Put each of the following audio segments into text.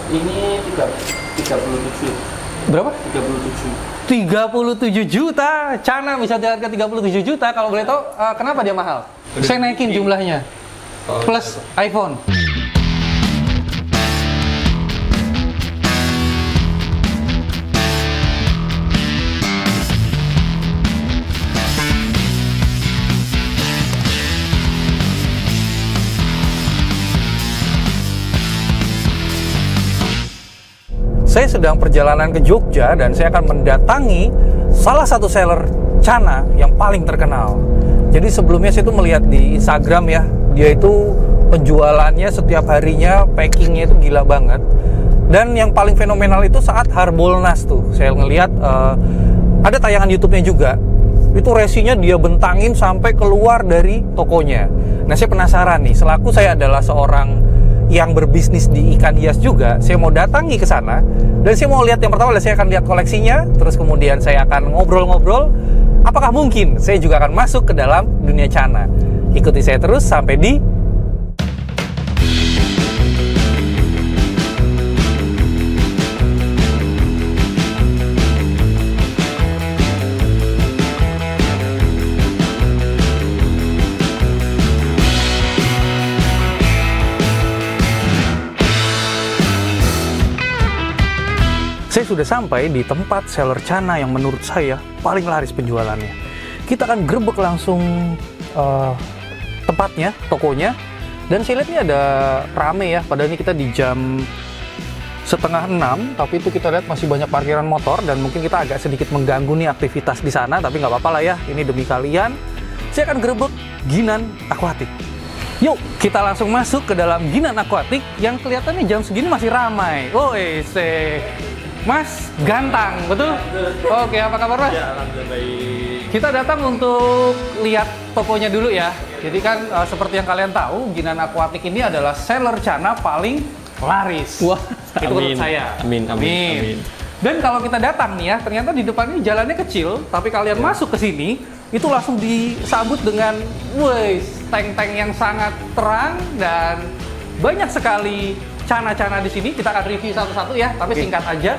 Ini 37. Berapa? 37. 37 juta. Cana bisa diharga 37 juta. Kalau boleh tahu, kenapa dia mahal? Saya naikin jumlahnya. Plus iPhone. Saya sedang perjalanan ke Jogja dan saya akan mendatangi salah satu seller Cana yang paling terkenal. Jadi sebelumnya saya itu melihat di Instagram ya, dia itu penjualannya setiap harinya, packingnya itu gila banget. Dan yang paling fenomenal itu saat Harbolnas tuh, saya ngelihat ada tayangan YouTube-nya juga. Itu resinya dia bentangin sampai keluar dari tokonya. Nah saya penasaran nih, selaku saya adalah seorang yang berbisnis di ikan hias juga, saya mau datangi ke sana dan saya mau lihat, yang pertama adalah saya akan lihat koleksinya, terus kemudian saya akan ngobrol-ngobrol apakah mungkin saya juga akan masuk ke dalam dunia Cana. Ikuti saya terus sampai di Saya sudah sampai di tempat seller Cana yang menurut saya paling laris penjualannya. Kita akan gerbek langsung tempatnya, tokonya. Dan saya lihat ini ada rame ya, padahal ini kita di jam 5:30, tapi itu kita lihat masih banyak parkiran motor dan mungkin kita agak sedikit mengganggu nih aktivitas di sana, tapi nggak apa-apa lah ya, ini demi kalian. Saya akan gerbek Ginan Aquatic. Yuk, kita langsung masuk ke dalam Ginan Aquatic yang kelihatannya jam segini masih ramai. Mas Gantang, betul? Oke, apa kabar Mas? Ya, alhamdulillah baik. Kita datang untuk lihat tokonya dulu ya. Jadi kan seperti yang kalian tahu, Ginan Aquatic ini adalah seller Cana paling laris. Wah, itu menurut saya. Amin. Dan kalau kita datang nih ya, ternyata di depan ini jalannya kecil, tapi kalian masuk ke sini, itu langsung disambut dengan tank-tank yang sangat terang dan banyak sekali Cana-Cana di sini. Kita akan review satu-satu ya, tapi singkat aja.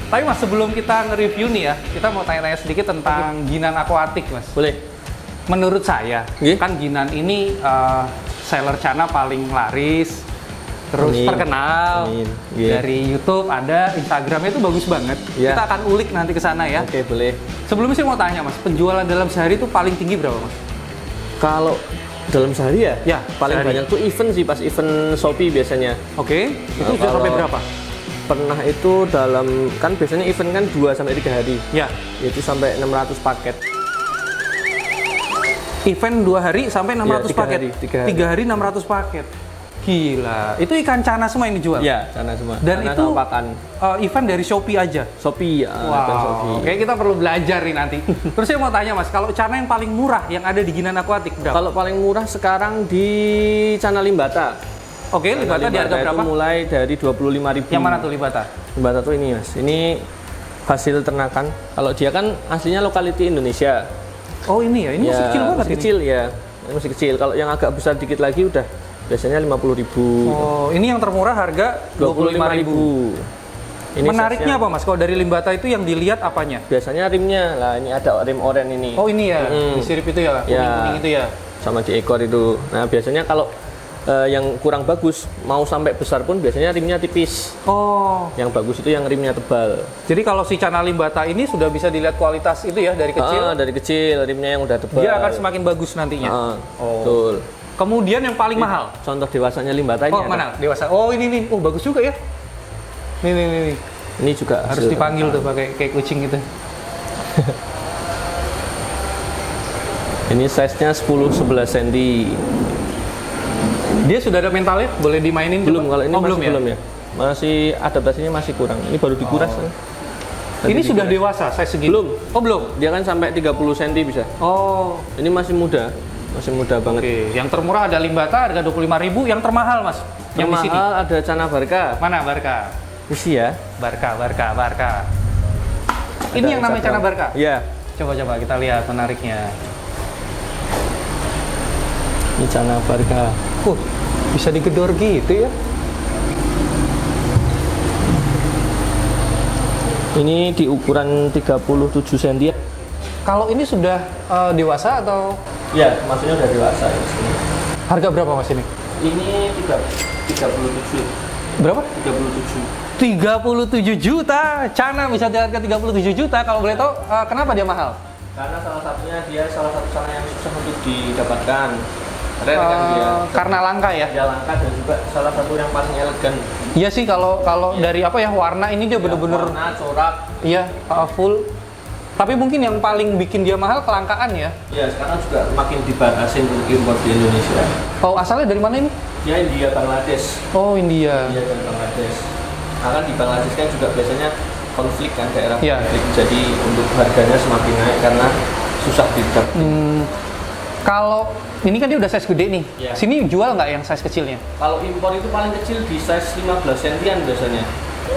Tapi Mas, sebelum kita nge-review nih ya, kita mau tanya-tanya sedikit tentang Ginan Aquatic, Mas. Boleh. Menurut saya, kan Ginan ini seller Cana paling laris, terus terkenal. Dari YouTube ada, Instagramnya itu bagus banget. Kita akan ulik nanti ke sana ya. Oke, boleh. Sebelumnya saya mau tanya Mas, penjualan dalam sehari itu paling tinggi berapa Mas? Kalau dalam sehari ya? Ya, paling sehari. banyak tuh event sih, pas event Shopee biasanya. Oke, itu sudah sampai berapa? Pernah itu dalam, kan biasanya event kan 2-3 hari. Ya. Itu sampai 600 paket. Event 2 hari sampai 600 paket? 3 hari 600 paket. Gila, itu ikan Cana semua yang dijual? Iya, Cana semua. Dan Cana itu sama pakan. Event dari Shopee aja? Shopee, Wow, kayak kita perlu belajar nih nanti. Terus saya mau tanya Mas, kalau Cana yang paling murah yang ada di Ginan Aquatic berapa? Kalau paling murah sekarang di Cana Limbata. Oke, Limbata di harga berapa? Itu mulai dari 25.000. Yang mana tuh Limbata? Limbata tuh ini Mas, ini hasil ternakan. Kalau dia kan aslinya lokality Indonesia. Oh ini ya, ini masih kecil banget masih kecil ya, ini masih kecil. Kalau yang agak besar dikit lagi udah biasanya 50.000. Oh, ini yang termurah harga 25.000. Menariknya apa Mas? Kalau dari Limbata itu yang dilihat apanya? Biasanya rimnya lah, ini ada rim oranye ini. Oh ini ya, di sirip itu ya, kuning-kuning itu ya. Sama di ekor itu. Nah biasanya kalau yang kurang bagus, mau sampai besar pun biasanya rimnya tipis. Oh. Yang bagus itu yang rimnya tebal. Jadi kalau si Cana Limbata ini sudah bisa dilihat kualitas itu ya dari kecil? Dari kecil, rimnya yang udah tebal. Dia akan semakin bagus nantinya. Betul. Kemudian yang paling mahal? Contoh dewasanya Limbata ini. Oh mana? Dewasa. Oh ini nih. Oh bagus juga ya. Nih. Ini juga harus dipanggil tuh pakai kayak kucing gitu. Ini size-nya 10-11 cm. Dia sudah ada mentalnya? Boleh dimainin? Belum, juga? kalau ini masih belum ya. Masih adaptasinya masih kurang. Ini baru dikuras. Ini sudah dewasa, size segini? Belum. Oh belum? Dia kan sampai 30 cm bisa. Oh. Ini masih muda. Masih muda banget. Oke, yang termurah ada Limbata harga 25.000, yang termahal Mas? Yang mahal ada Cana Barca. Mana Barca? Isi ya. Barca. Ini yang namanya Cana Barca? Iya. Coba kita lihat menariknya. Ini Cana Barca. Bisa digedor gitu ya. Ini di ukuran 37 cm. Kalau ini sudah dewasa atau Ya, maksudnya udah dewasa ya. harga berapa Mas ini? Ini 37. Berapa? 37. 37 juta. Cana bisa di harga 37 juta. Kalau boleh tahu kenapa dia mahal? Karena salah satunya dia salah satu cana yang susah untuk didapatkan. Rare kan dia. Karena langka ya? Dia langka dan juga salah satu yang paling elegan. Iya sih kalau dari apa ya warna ini dia bener-bener Warna, corak. iya full. Tapi mungkin yang paling bikin dia mahal kelangkaan ya. Ya, sekarang juga makin dibatasin untuk impor di Indonesia. Oh asalnya dari mana ini? Dia India, Bangladesh. Oh India. India dan Bangladesh. Nah, kan di Bangladesh kan juga biasanya konflik kan, daerah Iya. konflik. Jadi untuk harganya semakin naik karena susah didapat. Kalau ini kan dia udah size gede nih. Iya. Sini jual nggak yang size kecilnya? Kalau impor itu paling kecil di size 15 cm biasanya.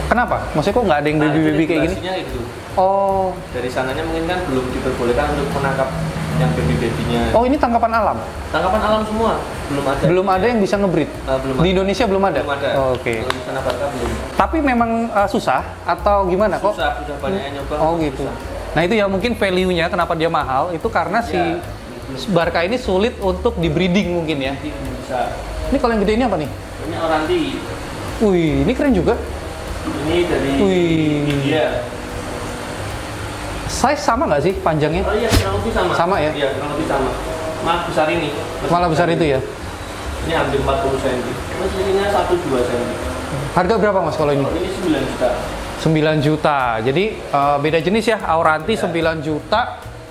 Kenapa? Maksudnya kok nggak ada yang baby-baby kayak gini? regulasinya itu. Oh, Dari sananya mungkin kan belum diperbolehkan untuk menangkap yang baby-babynya. oh ini tangkapan alam. Tangkapan alam semua belum ada. Belum ada yang bisa ngebreed. Belum Di ada. Indonesia belum ada. Belum ada. Oh, oke. Kalau di sana Batka belum. Tapi memang susah atau gimana kok? Sudah banyak yang nyoba. Oh gitu. susah. Nah itu ya mungkin value-nya kenapa dia mahal itu karena si Ya. Barca ini sulit untuk di breeding mungkin ya. Nanti bisa. Ini kalau yang gede ini apa nih? Ini oranti. Wih, ini keren juga. Ini dari Wih. India. Size sama nggak sih panjangnya? Oh iya, kurang lebih sama. Sama ya? Iya, kurang lebih sama. Malah besar ini. Malah besar itu ya. Ini hampir 40 cm. Terus ininya 1-2 cm. Harga berapa Mas kalau ini? Kalau ini 9 juta. 9 juta. Jadi beda jenis ya. Auranti 9 juta.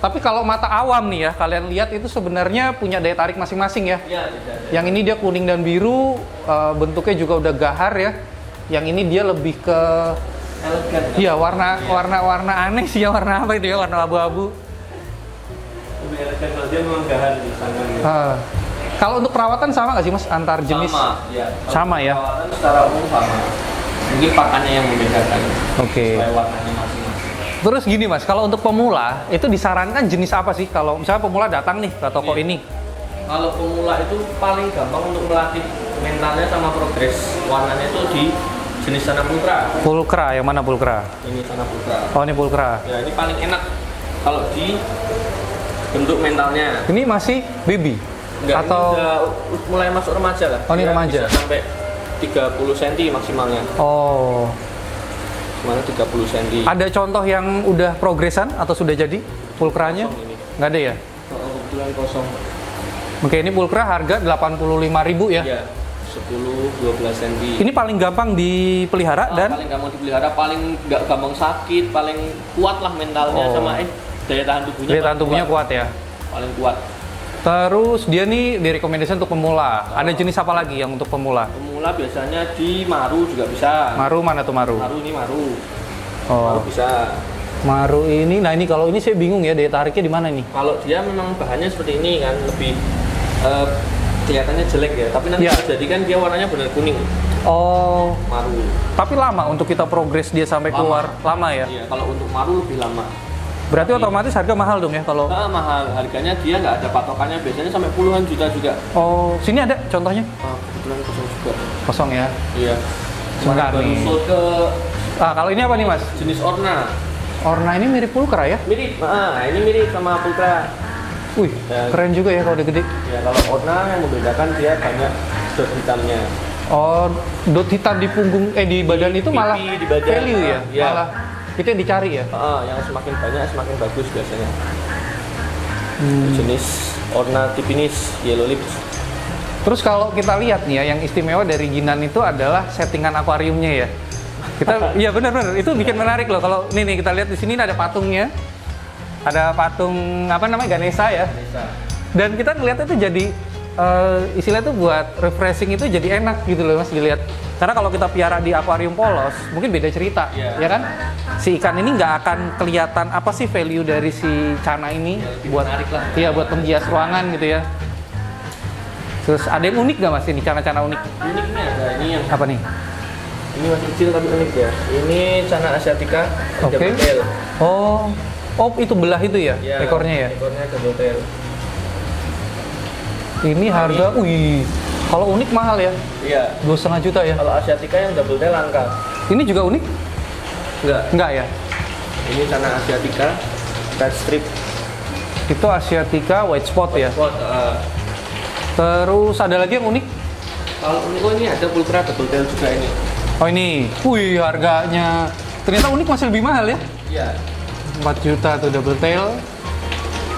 Tapi kalau mata awam nih ya, kalian lihat itu sebenarnya punya daya tarik masing-masing ya. Iya, beda. Yang ini dia kuning dan biru, bentuknya juga udah gahar ya. Yang ini dia lebih ke Elegan. iya warna aneh sih ya, warna apa itu ya, warna abu-abu. Lebih elegan kalau dia memang gahar di sana. Kalau untuk perawatan sama nggak sih Mas antar jenis? Sama, ya. Sama ya? Perawatan secara umum sama. Mungkin pakannya yang membedakan. Oke. Supaya warnanya masing-masing. Terus gini Mas, kalau untuk pemula itu disarankan jenis apa sih? Kalau misalnya pemula datang nih ke toko Iya. ini. Kalau pemula itu paling gampang untuk melatih mentalnya sama progres warnanya itu di jenis tanah pulkra. Pulkra, yang mana pulkra? Ini tanah pulkra. Oh ini pulkra. Ya ini paling enak kalau di bentuk mentalnya. Ini masih baby? Enggak, Atau ini udah mulai masuk remaja lah. Oh, ini Dia remaja. Bisa sampai 30 cm maksimalnya. oh Mana 30 cm. ada contoh yang udah progresan atau sudah jadi pulkranya? Kosong ini. Nggak ada ya? Kebetulan kosong. Oke, ini pulkra harga 85.000 ya. Ya, 10-12 cm. Ini paling gampang dipelihara dan paling gampang dipelihara, paling nggak gampang sakit, paling kuat lah mentalnya Oh. sama daya tahan tubuhnya. daya tahan paling tubuhnya kuat ya. Paling kuat. Terus dia nih direkomendasi untuk pemula. Ada jenis apa lagi yang untuk pemula? Pemula biasanya di maru juga bisa. Maru mana tuh maru? Maru ini maru. Oh, Maru bisa. maru ini. Nah ini kalau ini saya bingung ya daya tariknya di mana nih? Kalau dia memang bahannya seperti ini kan lebih kelihatannya jelek ya, tapi nanti Ya. jadi kan dia warnanya benar kuning. Oh, Maru. tapi lama untuk kita progres dia sampai keluar. Lama ya? Iya, kalau untuk maru lebih lama. Berarti otomatis harga mahal dong ya kalau. Mahal, harganya dia nggak ada patokannya, biasanya sampai puluhan juta juga. Oh, sini ada contohnya? Kebetulan kosong juga. Kosong ya. Iya. Sebentar Baru nih. sold ke Ah, kalau ini apa nih Mas? jenis orna. Orna ini mirip pulkra ya? Mirip, ini mirip sama pulkra. Wih, Ya. keren juga ya kalau udah gede. Ya, kalau orna yang membedakan dia banyak dot hitamnya. Oh, dot hitam di punggung di badan itu pipi, malah di badan. value ya? Iya. Malah itu yang dicari ya? Yang semakin banyak semakin bagus biasanya. Jenis orna tipinis yellow lips. Terus kalau kita lihat nih ya, yang istimewa dari Jinan itu adalah settingan akuariumnya ya. Kita, iya benar-benar itu bikin menarik loh. Kalau nih kita lihat di sini ada patungnya, ada patung apa namanya Ganesha ya. Dan kita ngeliatnya tuh jadi istilahnya tuh buat refreshing itu jadi enak gitu loh Mas dilihat. Karena kalau kita piara di akuarium polos, mungkin beda cerita, Iya. ya kan? Si ikan ini nggak akan kelihatan apa sih value dari si cana ini buat menarik lah. iya buat penghias ruangan gitu ya. Terus ada yang unik nggak Mas ini cana-cana unik? Unik ini ada ini yang Apa nih? ini masih kecil tapi unik ya. Ini cana asiatica Oke. double tail. Oh, itu belah itu ya, Ya, ekornya ya. Ekornya double tail. Ini harga, wih, kalau unik mahal ya, Iya. 2,5 juta ya. Kalau asiatica yang double tail langka. Ini juga unik? Enggak. Enggak ya? Ini Cana Asiatica, red strip. Itu Asiatica white spot ya. Spot, Terus ada lagi yang unik? kalau ini ada Pulcra double tail juga ini. Oh ini, wih harganya ternyata unik masih lebih mahal ya. Iya. 4 juta tuh double tail.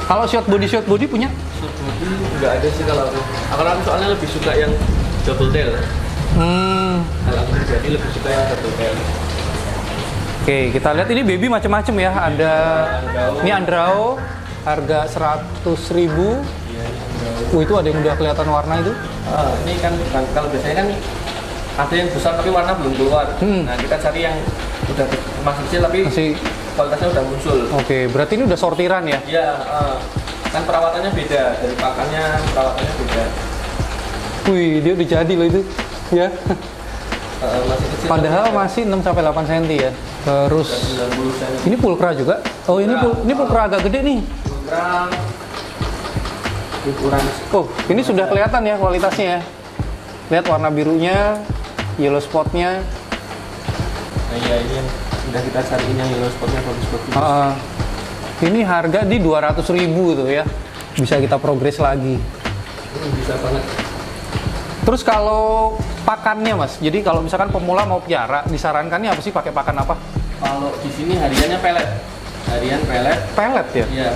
Kalau short body punya? Short body nggak ada sih kalau aku. Kalau aku soalnya lebih suka yang double tail. Kalau aku pribadi lebih suka yang double tail. Oke, kita lihat ini baby macam-macam ya. Ada ini Andrao, harga 100.000. Iya, Itu ada yang udah kelihatan warna itu. ini kan kalau biasanya kan ada yang besar tapi warna belum keluar. Nah, kita cari yang udah masih kecil tapi Masih. kualitasnya udah muncul. Oke, berarti ini udah sortiran ya? Iya, kan perawatannya beda, dari pakannya perawatannya beda. Wih, dia udah jadi loh itu. Ya. Masih kecil. Padahal tapi masih 6 sampai 8 cm ya. Terus 90 cm. ini pulcra juga. Oh, ini pulcra agak gede nih. Ukuran Oh, ini sudah kelihatan ya kualitasnya ya. Lihat warna birunya, yellow spotnya. nah, iya ini yang udah kita cariin yang yellow spotnya bagus-bagus. Ini harga di 200.000 tuh ya. Bisa kita progres lagi. Bisa banget. Terus kalau pakannya Mas, jadi kalau misalkan pemula mau piara, disarankannya apa sih, pakai pakan apa? Kalau di sini hariannya pelet. Harian pelet. Pelet ya? Iya,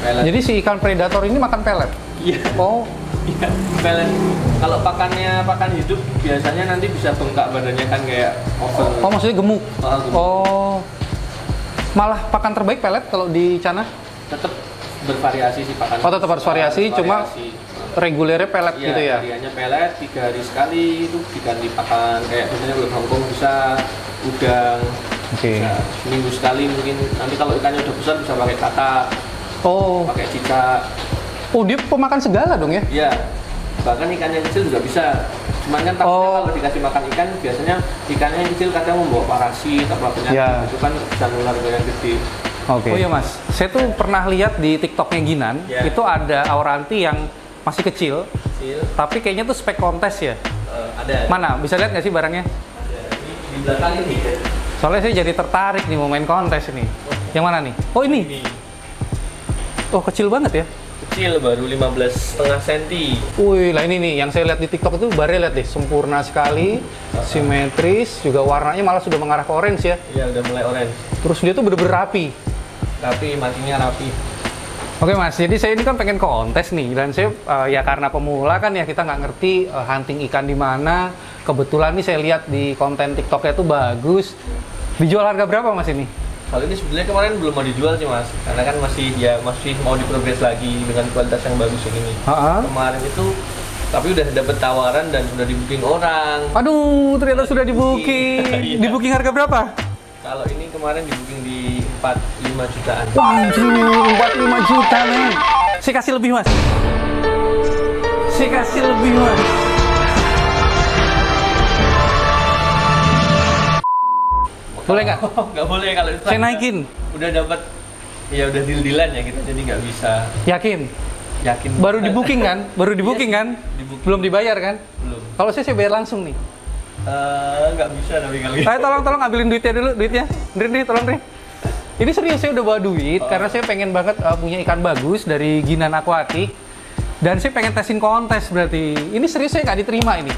pelet. Jadi si ikan predator ini makan pelet? Iya. Oh, Iya, pelet. Kalau pakannya pakan hidup biasanya nanti bisa bengkak badannya kan kayak over. oh maksudnya gemuk? Gemuk. Oh, malah pakan terbaik pelet kalau di Cana? Tetap bervariasi sih pakan. Oh, tetap harus variasi, cuma regulernya pelet iya, gitu ya? hariannya pelet, 3 hari sekali itu diganti pakan kayak misalnya belum Hongkong bisa udang. Oke. Bisa seminggu sekali mungkin. Nanti kalau ikannya udah besar bisa pakai kakak, Oh, pakai cicak. oh dia pemakan segala dong ya? Iya. Bahkan ikan yang kecil juga bisa. Cuman kan takutnya Oh. kalau dikasih makan ikan biasanya ikannya yang kecil kadang membawa parasit atau penyakit Iya. itu kan bisa nular ke yang gede. Oke. Oh iya Mas, saya tuh pernah lihat di TikToknya Ginan, Ya. itu ada auranti yang masih kecil, Kecil. tapi kayaknya tuh spek kontes ya. Ada. Mana? Bisa lihat nggak sih barangnya? Ada. Ini di belakang ini. Soalnya saya jadi tertarik nih mau main kontes ini. Yang mana nih? Oh ini. Ini Oh kecil banget ya. kecil baru 15,5 cm. Wih, lah ini nih yang saya lihat di TikTok itu barnya lihat deh, sempurna sekali, simetris, juga warnanya malah sudah mengarah ke orange ya. Iya udah mulai orange. Terus dia tuh bener-bener rapi. Tapi matinya rapi. Oke Mas, jadi saya ini kan pengen kontes nih, dan saya ya karena pemula kan ya kita nggak ngerti hunting ikan di mana. Kebetulan nih saya lihat di konten TikToknya tuh bagus. Dijual harga berapa Mas ini? Kalau ini sebenarnya kemarin belum mau dijual sih mas, karena kan masih mau diprogres lagi dengan kualitas yang bagus kayak gini. Kemarin itu tapi udah dapet tawaran dan sudah di booking orang. Aduh, ternyata sudah di booking. Iya. Di booking harga berapa? Kalau ini kemarin di booking di 45 jutaan. Waduh, 45 juta men. Saya kasih lebih Mas. Saya kasih lebih Mas. Boleh nggak? Nggak boleh kalau itu. Saya naikin. Udah dapat, ya udah deal-dealan ya kita, jadi nggak bisa. Yakin? Yakin. Baru di booking kan? Baru di booking kan? Di-booking. Belum dibayar kan? Belum. Kalau saya bayar langsung nih. Nggak bisa tapi kali. Ayo tolong ambilin duitnya dulu, duitnya. Dri, tolong Dri. Ini serius, saya udah bawa duit karena saya pengen banget punya ikan bagus dari Ginan Aquatic. Dan saya pengen tesin kontes berarti. Ini serius, saya nggak diterima ini.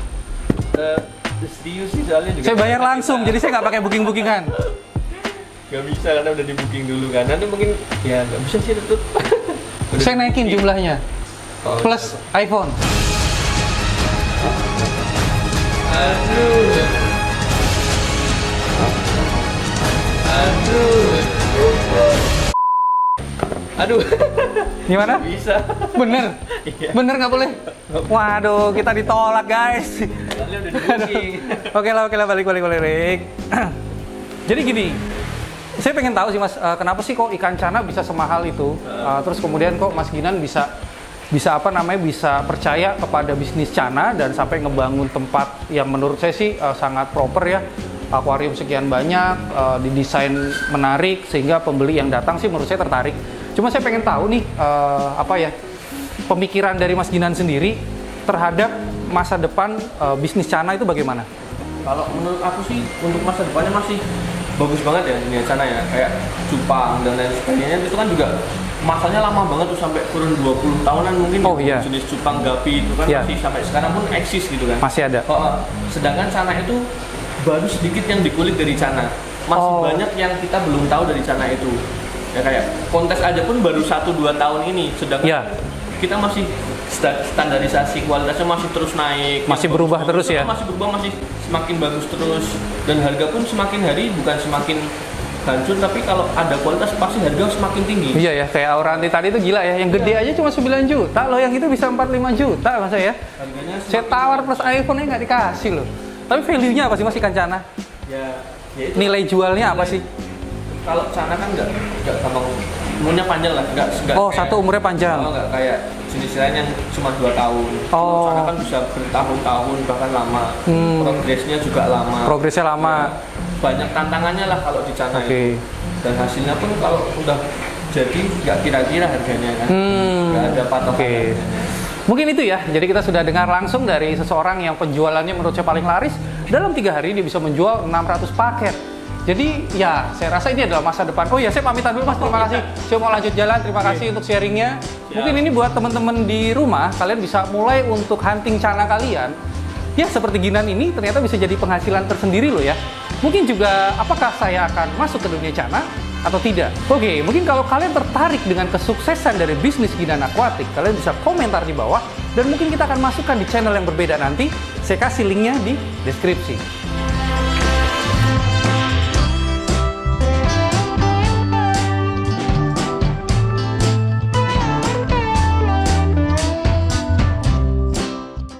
Serius sih soalnya juga. Saya bayar langsung, jadi saya nggak pakai booking-bookingan. Nggak bisa karena udah di booking dulu kan. Nanti mungkin ya nggak bisa sih tutup. Saya naikin jumlahnya. Oh. Plus iPhone. Aduh. Aduh. Gimana? Bisa. Bener? Iya. Bener nggak boleh? Waduh, kita ditolak guys. Soalnya udah di booking. Oke lah, balik. Jadi gini, saya pengen tahu sih Mas, kenapa sih kok ikan cana bisa semahal itu? Terus kemudian kok Mas Ginan bisa bisa percaya kepada bisnis cana dan sampai ngebangun tempat yang menurut saya sih sangat proper ya. Akuarium sekian banyak, didesain menarik sehingga pembeli yang datang sih menurut saya tertarik. Cuma saya pengen tahu nih pemikiran dari Mas Ginan sendiri terhadap masa depan bisnis cana itu bagaimana? Kalau menurut aku sih untuk masa depannya masih bagus banget ya dunia Cana ya, kayak cupang dan lain sebagainya itu kan juga masanya lama banget tuh sampai kurun 20 tahunan mungkin. Iya. Jenis cupang gapi itu kan masih sampai sekarang pun eksis gitu kan. Masih ada. Sedangkan Cana itu baru sedikit yang dikulik dari Cana. Masih banyak yang kita belum tahu dari Cana itu. Ya kayak kontes aja pun baru 1-2 tahun ini, sedangkan kita masih standarisasi kualitasnya masih terus naik, masih berubah terus ya, masih berubah, masih semakin bagus terus, dan harga pun semakin hari bukan semakin hancur, tapi kalau ada kualitas pasti harga semakin tinggi. Iya ya, kayak Auranti tadi itu gila ya, yang gede aja cuma 9 juta loh, yang itu bisa 45 juta masa ya. Harganya saya tawar plus iPhone-nya nggak dikasih loh. Tapi value-nya apa sih Mas ikan Cana? Ya itu nilai jualnya apa sih? Kalau Cana kan nggak gampang, umurnya panjang lah, nggak satu umurnya panjang. Nggak kayak jenis lain yang cuma 2 tahun. Cana kan bisa bertahun-tahun bahkan lama. Progresnya juga lama. Progresnya lama. Ya, banyak tantangannya lah kalau di Cana itu. Dan hasilnya pun kalau udah jadi nggak kira-kira harganya kan. Nggak ada patokan harganya. Mungkin itu ya, jadi kita sudah dengar langsung dari seseorang yang penjualannya menurut saya paling laris. Dalam 3 hari dia bisa menjual 600 paket. Jadi ya, saya rasa ini adalah masa depan. Oh ya, saya pamitan dulu Mas, terima kasih. Saya mau lanjut jalan, terima kasih untuk sharingnya. Mungkin ini buat teman-teman di rumah, kalian bisa mulai untuk hunting Cana kalian. Ya, seperti Ginan ini ternyata bisa jadi penghasilan tersendiri loh ya. Mungkin juga, apakah saya akan masuk ke dunia Cana atau tidak? Oke, mungkin kalau kalian tertarik dengan kesuksesan dari bisnis Ginan Aquatic, kalian bisa komentar di bawah. Dan mungkin kita akan masukkan di channel yang berbeda nanti. Saya kasih linknya di deskripsi.